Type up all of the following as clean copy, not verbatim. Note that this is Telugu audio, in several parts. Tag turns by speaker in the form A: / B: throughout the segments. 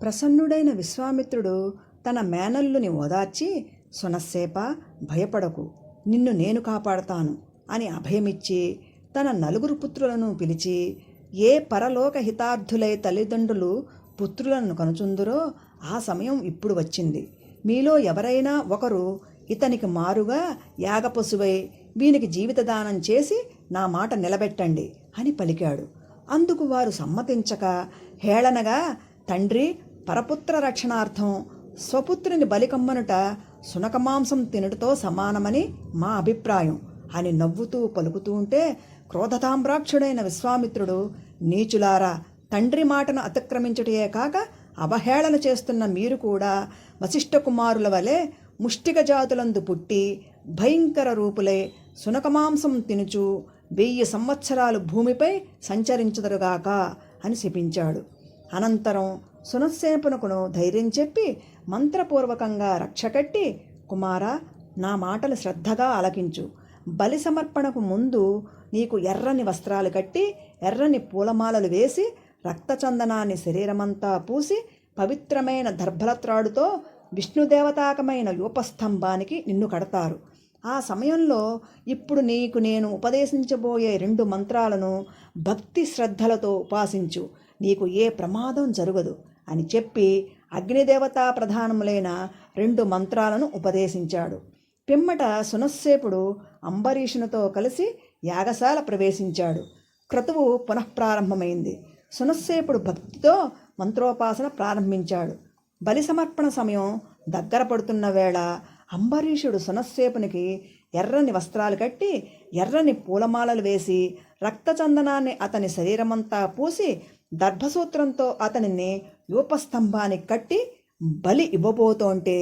A: ప్రసన్నుడైన విశ్వామిత్రుడు తన మేనల్లుని ఓదార్చి, సునస్సేప, భయపడకు, నిన్ను నేను కాపాడతాను అని అభయమిచ్చి తన నలుగురు పుత్రులను పిలిచి, ఏ పరలోక హితార్థులై తల్లిదండ్రులు పుత్రులను కనుచుందురో ఆ సమయం ఇప్పుడు వచ్చింది. మీలో ఎవరైనా ఒకరు ఇతనికి మారుగా యాగపశువై వీనికి జీవితదానం చేసి నా మాట నిలబెట్టండి అని పలికాడు. అందుకు వారు సమ్మతించక హేళనగా, తండ్రి పరపుత్ర రక్షణార్థం స్వపుత్రుని బలికమ్మనుట సునకమాంసం తినుటతో సమానమని మా అభిప్రాయం అని నవ్వుతూ పలుకుతూ ఉంటే, క్రోధతామ్రాక్షుడైన విశ్వామిత్రుడు, నీచులారా, తండ్రి మాటను అతిక్రమించుటయే కాక అవహేళన చేస్తున్న మీరు కూడా వశిష్ఠ కుమారుల వలె ముష్టిక జాతులందు పుట్టి భయంకర రూపులై సునకమాంసం తినుచు 1000 సంవత్సరాలు భూమిపై సంచరించుదరుగాక అని శపించాడు. అనంతరం సునస్సేపునకును ధైర్యం చెప్పి మంత్రపూర్వకంగా రక్షకట్టి, కుమారా, నా మాటలు శ్రద్ధగా ఆలకించు. బలి సమర్పణకు ముందు నీకు ఎర్రని వస్త్రాలు కట్టి ఎర్రని పూలమాలలు వేసి రక్తచందనాన్ని శరీరమంతా పూసి పవిత్రమైన దర్భలత్రాడుతో విష్ణుదేవతాకమైన యూపస్తంభానికి నిన్ను కడతారు. ఆ సమయంలో ఇప్పుడు నీకు నేను ఉపదేశించబోయే 2 మంత్రాలను భక్తి శ్రద్ధలతో ఉపాసించు, నీకు ఏ ప్రమాదం జరగదు అని చెప్పి అగ్నిదేవతా ప్రధానములైన 2 మంత్రాలను ఉపదేశించాడు. పిమ్మట సునస్సేపుడు అంబరీషునితో కలిసి యాగశాల ప్రవేశించాడు. క్రతువు పునఃప్రారంభమైంది. సునస్సేపుడు భక్తితో మంత్రోపాసన ప్రారంభించాడు. బలి సమర్పణ సమయం దగ్గర పడుతున్న వేళ అంబరీషుడు సునస్సేపునికి ఎర్రని వస్త్రాలు కట్టి ఎర్రని పూలమాలలు వేసి రక్తచందనాన్ని అతని శరీరమంతా పూసి దర్భసూత్రంతో అతనిని యూపస్తంభానికి కట్టి బలి ఇవ్వబోతోంటే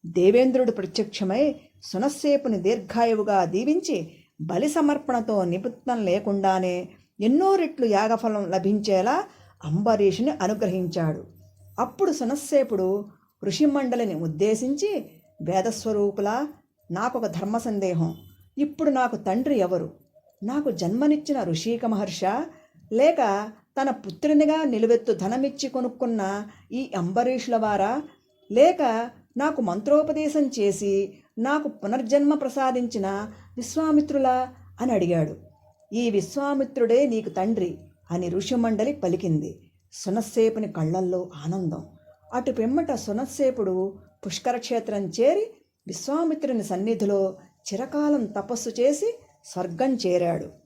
A: దేవేంద్రుడు ప్రత్యక్షమై సునస్సేపుని దీర్ఘాయువుగా దీవించి బలి సమర్పణతో నిమిత్తం లేకుండానే ఎన్నో రెట్లు యాగఫలం లభించేలా అంబరీషుని అనుగ్రహించాడు. అప్పుడు సునస్సేపుడు ఋషిమండలిని ఉద్దేశించి, వేదస్వరూపులా, నాకొక ధర్మ సందేహం. ఇప్పుడు నాకు తండ్రి ఎవరు? నాకు జన్మనిచ్చిన ఋషిక మహర్ష, లేక తన పుత్రునిగా నిలువెత్తు ధనమిచ్చి కొనుక్కున్న ఈ అంబరీషుల వారా, లేక నాకు మంత్రోపదేశం చేసి నాకు పునర్జన్మ ప్రసాదించిన విశ్వామిత్రులా అని అడిగాడు. ఈ విశ్వామిత్రుడే నీకు తండ్రి అని ఋషిమండలి పలికింది. సునస్సేపుని కళ్ళల్లో ఆనందం. అటు పిమ్మట సునస్సేపుడు పుష్కరక్షేత్రం చేరి విశ్వామిత్రుని సన్నిధిలో చిరకాలం తపస్సు చేసి స్వర్గం చేరాడు.